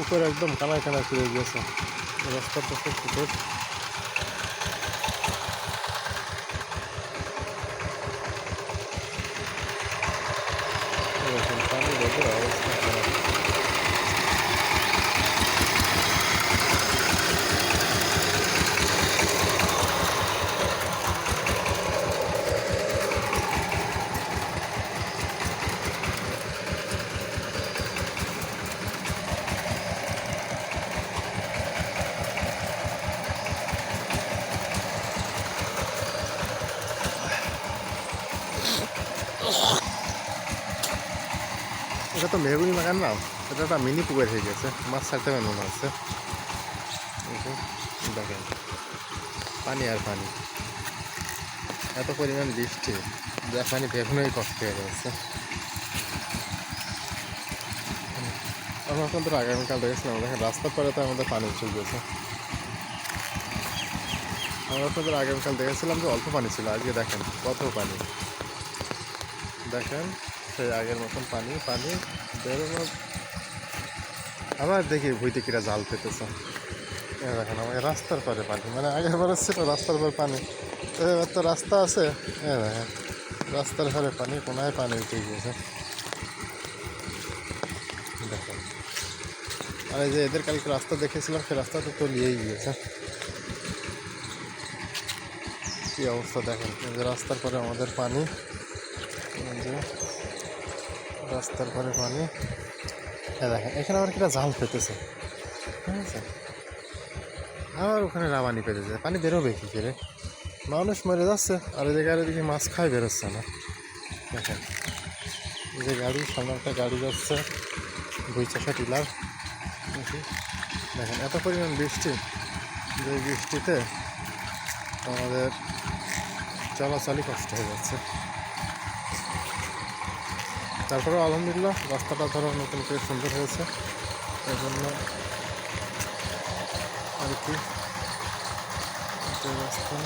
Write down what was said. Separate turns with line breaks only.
উপরে একদম কানায় কানায় ফিরে গিয়েছে, রাস্তাটা খুব পুকুর। পানি রোদের অবস্থা খারাপ। এটা তো মেহগুনি বাগান না, এটা একটা মিনি পুকুর হয়ে গেছে, মাছ ছাড়তে মনে হচ্ছে। দেখেন পানি আর পানি, এত পরিমাণ বৃষ্টি যা পানি বেরোনোই কষ্ট হয়ে যাচ্ছে। আমরা আপনাদের আগামীকাল দেখেছিলাম, দেখেন রাস্তার পরে তো আমাদের পানি উঠে গেছে। আমরা আপনাদের আগামীকাল দেখেছিলাম যে অল্প পানি ছিল, আজকে দেখেন কত পানি। দেখেন সেই আগের মতন পানি পানি বেরোনো। আবার দেখি ভুইতে কিরা জাল পেতেছে। দেখেন আমাকে রাস্তার পরে পানি, মানে আগের বার ছিল রাস্তার পরে পানি, এবার তো রাস্তা আছে। দেখেন রাস্তার পরে পানি, কোনায় পানি উঠে গিয়েছে দেখেন। আর এই যে এদের কালকে রাস্তা দেখেছিলাম, সে রাস্তা তো তলিয়েই গিয়েছে। কী অবস্থা দেখেন, এই যে রাস্তার পরে আমাদের পানি, এই যে রাস্তার পরে পানি। দেখেন এখানে আবার কিনা জাল পেতেছে, ঠিক আছে। আবার ওখানে রাবানি পেতেছে, পানি বেরোবে কী করে? মানুষ মরে যাচ্ছে, আর এই জায়গায় এদিকে মাছ খায় বেরোচ্ছে না। দেখেন এই যে গাড়ি, সামনে একটা গাড়ি যাচ্ছে, 2-4 টিলার। দেখেন এত পরিমাণ বৃষ্টি, যে বৃষ্টিতে আমাদের চলাচলই কষ্ট হয়ে যাচ্ছে। তারপরে আলহামদুলিল্লাহ রাস্তাটা ধরো নতুন করে সুন্দর হয়েছে, এই জন্য আর কি রাস্তা